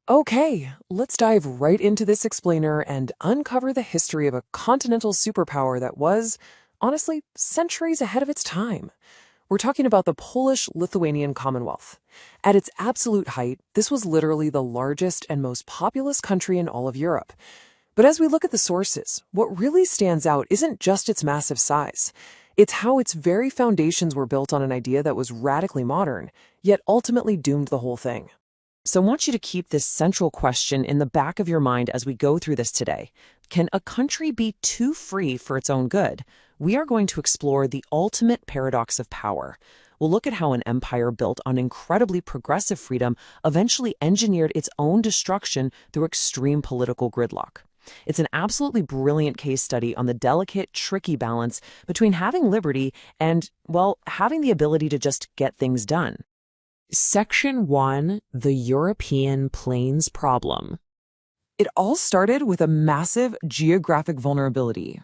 Okay, let's dive right into this explainer and uncover the history of a continental superpower that was, honestly, centuries ahead of its time. We're talking about the Polish-Lithuanian Commonwealth. At its absolute height, this was literally the largest and most populous country in all of Europe. But as we look at the sources, what really stands out isn't just its massive size. It's how its very foundations were built on an idea that was radically modern, yet ultimately doomed the whole thing. So I want you to keep this central question in the back of your mind as we go through this today. Can a country be too free for its own good? We are going to explore the ultimate paradox of power. We'll look at how an empire built on incredibly progressive freedom eventually engineered its own destruction through extreme political gridlock. It's an absolutely brilliant case study on the delicate, tricky balance between having liberty and, well, having the ability to just get things done. Section 1, the European Plains Problem. It all started with a massive geographic vulnerability.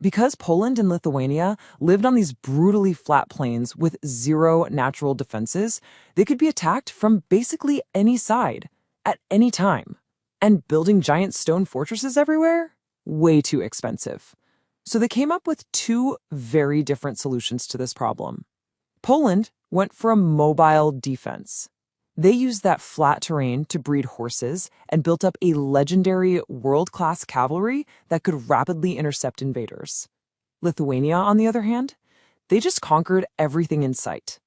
Because Poland and Lithuania lived on these brutally flat plains with zero natural defenses, they could be attacked from basically any side, at any time. And building giant stone fortresses everywhere? Way too expensive. So they came up with two very different solutions to this problem. Poland went for a mobile defense. They used that flat terrain to breed horses and built up a legendary world-class cavalry that could rapidly intercept invaders. Lithuania, on the other hand, they just conquered everything in sight.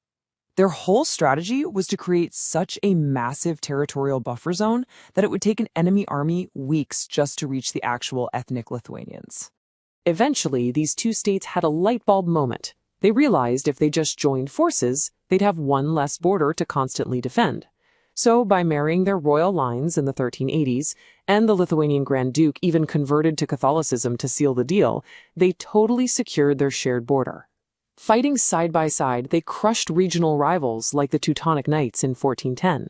Their whole strategy was to create such a massive territorial buffer zone that it would take an enemy army weeks just to reach the actual ethnic Lithuanians. Eventually, these two states had a light bulb moment. They realized if they just joined forces, they'd have one less border to constantly defend. So, by marrying their royal lines in the 1380s, and the Lithuanian Grand Duke even converted to Catholicism to seal the deal, they totally secured their shared border. Fighting side by side, they crushed regional rivals like the Teutonic Knights in 1410.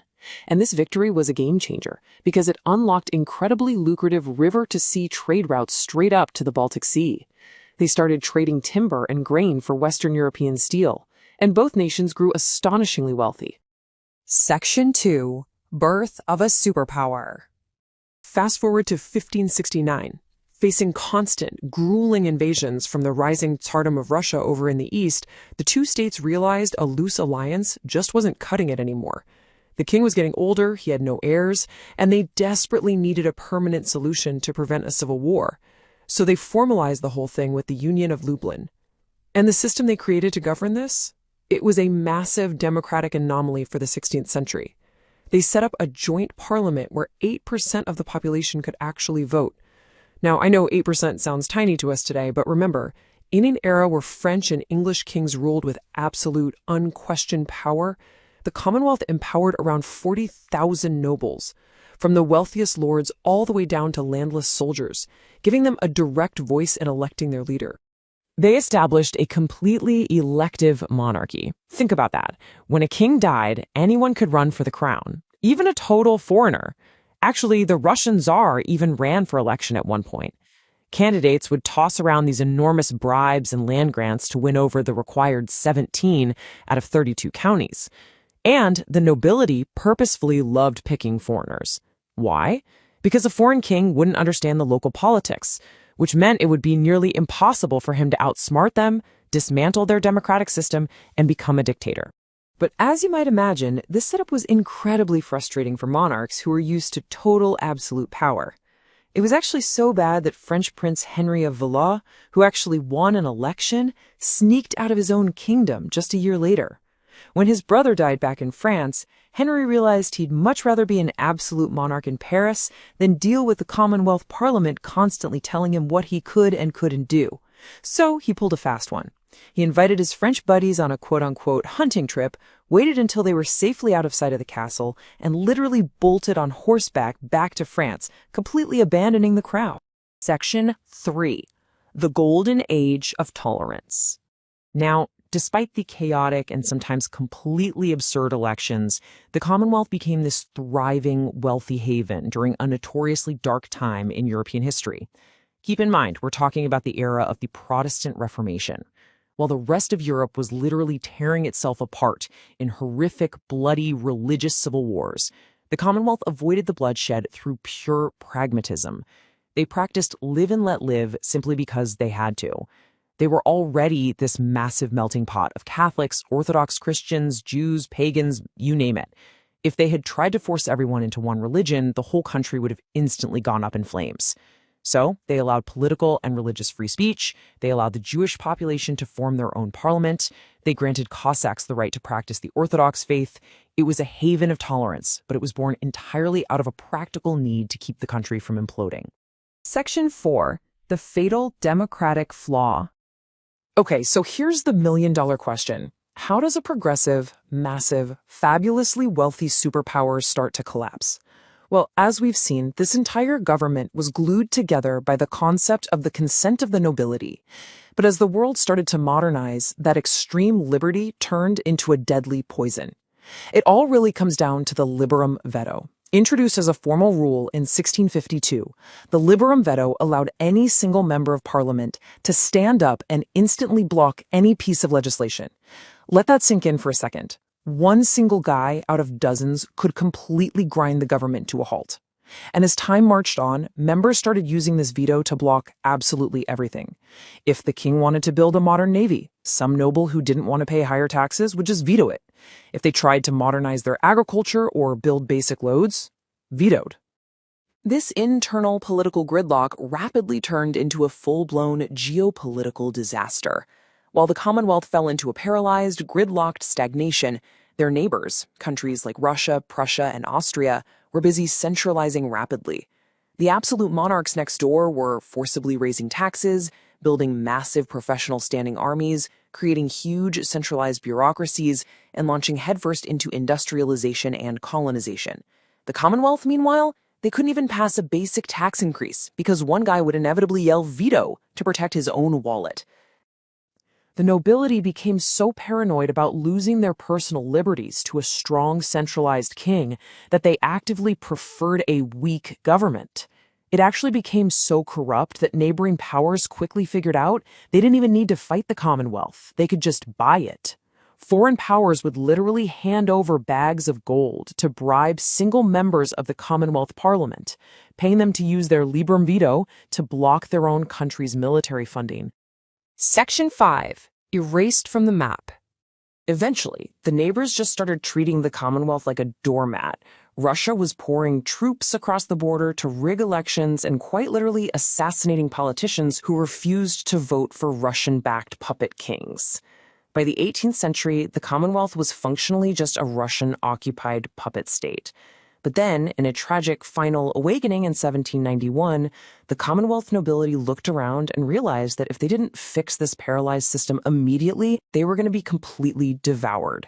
And this victory was a game changer because it unlocked incredibly lucrative river-to-sea trade routes straight up to the Baltic Sea. They started trading timber and grain for Western European steel, and both nations grew astonishingly wealthy. Section 2. Birth of a Superpower. Fast forward to 1569. Facing constant, grueling invasions from the rising Tsardom of Russia over in the east, the two states realized a loose alliance just wasn't cutting it anymore. The king was getting older, he had no heirs, and they desperately needed a permanent solution to prevent a civil war. So they formalized the whole thing with the Union of Lublin. And the system they created to govern this? It was a massive democratic anomaly for the 16th century. They set up a joint parliament where 8% of the population could actually vote. Now, I know 8% sounds tiny to us today, but remember, in an era where French and English kings ruled with absolute, unquestioned power, the Commonwealth empowered around 40,000 nobles, from the wealthiest lords all the way down to landless soldiers, giving them a direct voice in electing their leader. They established a completely elective monarchy. Think about that. When a king died, anyone could run for the crown, even a total foreigner. Actually, the Russian Tsar even ran for election at one point. Candidates would toss around these enormous bribes and land grants to win over the required 17 out of 32 counties. And the nobility purposefully loved picking foreigners. Why? Because a foreign king wouldn't understand the local politics, which meant it would be nearly impossible for him to outsmart them, dismantle their democratic system, and become a dictator. But as you might imagine, this setup was incredibly frustrating for monarchs who were used to total absolute power. It was actually so bad that French Prince Henry of Valois, who actually won an election, sneaked out of his own kingdom just a year later. When his brother died back in France, Henry realized he'd much rather be an absolute monarch in Paris than deal with the Commonwealth Parliament constantly telling him what he could and couldn't do. So he pulled a fast one. He invited his French buddies on a quote-unquote hunting trip, waited until they were safely out of sight of the castle, and literally bolted on horseback back to France, completely abandoning the crowd. Section 3. The Golden Age of Tolerance. Now, despite the chaotic and sometimes completely absurd elections, the Commonwealth became this thriving, wealthy haven during a notoriously dark time in European history. Keep in mind, we're talking about the era of the Protestant Reformation. While the rest of Europe was literally tearing itself apart in horrific, bloody, religious civil wars, the The Commonwealth avoided the bloodshed through pure pragmatism. They practiced live and let live simply because they had to. They were already this massive melting pot of Catholics, Orthodox Christians, Jews, pagans, you name it. If they had tried to force everyone into one religion, the whole country would have instantly gone up in flames. So they allowed political and religious free speech. They allowed the Jewish population to form their own parliament. They granted Cossacks the right to practice the Orthodox faith. It was a haven of tolerance, but it was born entirely out of a practical need to keep the country from imploding. Section 4. The fatal democratic flaw. Okay, so here's the million-dollar question. How does a progressive, massive, fabulously wealthy superpower start to collapse? Well, as we've seen, this entire government was glued together by the concept of the consent of the nobility. But as the world started to modernize, that extreme liberty turned into a deadly poison. It all really comes down to the Liberum Veto. Introduced as a formal rule in 1652, the Liberum Veto allowed any single member of parliament to stand up and instantly block any piece of legislation. Let that sink in for a second. One single guy out of dozens could completely grind the government to a halt. And as time marched on, members started using this veto to block absolutely everything. If the king wanted to build a modern navy, some noble who didn't want to pay higher taxes would just veto it. If they tried to modernize their agriculture or build basic roads, vetoed. This internal political gridlock rapidly turned into a full-blown geopolitical disaster. While the Commonwealth fell into a paralyzed, gridlocked stagnation, their neighbors, countries like Russia, Prussia, and Austria, were busy centralizing rapidly. The absolute monarchs next door were forcibly raising taxes, building massive professional standing armies, creating huge centralized bureaucracies, and launching headfirst into industrialization and colonization. The Commonwealth, meanwhile, they couldn't even pass a basic tax increase because one guy would inevitably yell veto to protect his own wallet. The nobility became so paranoid about losing their personal liberties to a strong centralized king that they actively preferred a weak government. It actually became so corrupt that neighboring powers quickly figured out they didn't even need to fight the Commonwealth. They could just buy it. Foreign powers would literally hand over bags of gold to bribe single members of the Commonwealth Parliament, paying them to use their Liberum Veto to block their own country's military funding. Section 5. Erased from the map. Eventually, the neighbors just started treating the Commonwealth like a doormat. Russia was pouring troops across the border to rig elections and quite literally assassinating politicians who refused to vote for Russian-backed puppet kings. By the 18th century, the Commonwealth was functionally just a Russian-occupied puppet state. But then, in a tragic final awakening in 1791, the Commonwealth nobility looked around and realized that if they didn't fix this paralyzed system immediately, they were going to be completely devoured.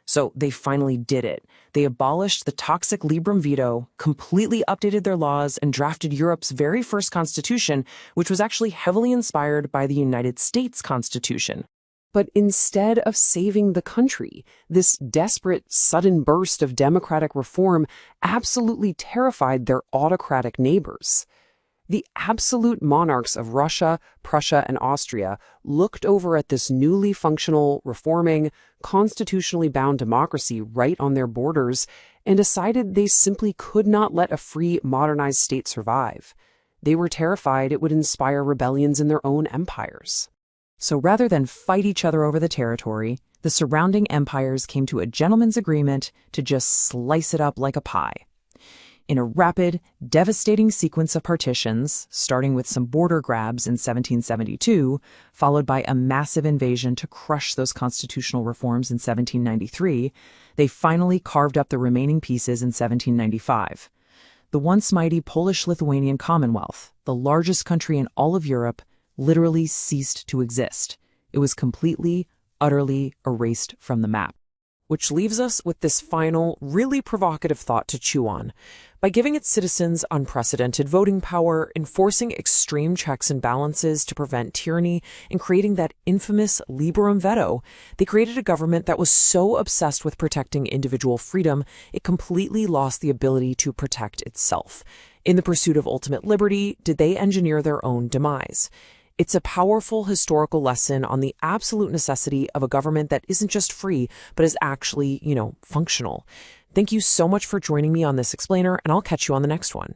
So they finally did it. They abolished the toxic Liberum Veto, completely updated their laws, and drafted Europe's very first constitution, which was actually heavily inspired by the United States Constitution. But instead of saving the country, this desperate, sudden burst of democratic reform absolutely terrified their autocratic neighbors. The absolute monarchs of Russia, Prussia, and Austria looked over at this newly functional, reforming, constitutionally bound democracy right on their borders and decided they simply could not let a free, modernized state survive. They were terrified it would inspire rebellions in their own empires. So rather than fight each other over the territory, the surrounding empires came to a gentleman's agreement to just slice it up like a pie. In a rapid, devastating sequence of partitions, starting with some border grabs in 1772, followed by a massive invasion to crush those constitutional reforms in 1793, they finally carved up the remaining pieces in 1795. The once mighty Polish-Lithuanian Commonwealth, the largest country in all of Europe, literally ceased to exist. It was completely, utterly erased from the map. Which leaves us with this final, really provocative thought to chew on. By giving its citizens unprecedented voting power, enforcing extreme checks and balances to prevent tyranny, and creating that infamous Liberum Veto, they created a government that was so obsessed with protecting individual freedom, it completely lost the ability to protect itself. In the pursuit of ultimate liberty, did they engineer their own demise? It's a powerful historical lesson on the absolute necessity of a government that isn't just free, but is actually, functional. Thank you so much for joining me on this explainer, and I'll catch you on the next one.